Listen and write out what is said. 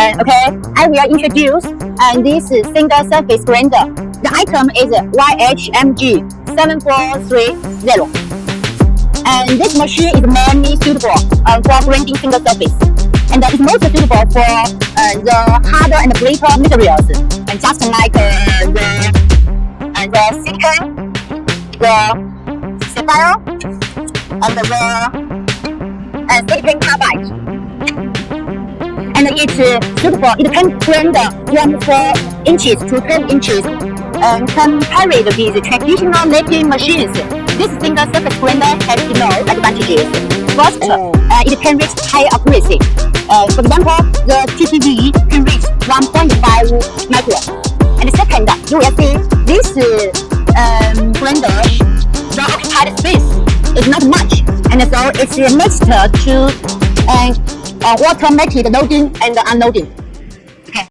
Okay, I will introduce this single surface grinder. The item is YUHAN and this machine is mainly suitable for grinding single surface, and it's most suitable for the harder and brittle materials, and just like the silicon, the sapphire, and the silicon carbide. And it's suitable. It can grind from 4 inches to 10 inches. Compared with traditional knitting machines, this single surface grinder has no advantages. First, it can reach high accuracy. For example, the TTV can reach 1.5 micron. And second, you will see this grinder, the occupied space is not much, and so it's mixed to automated loading and unloading.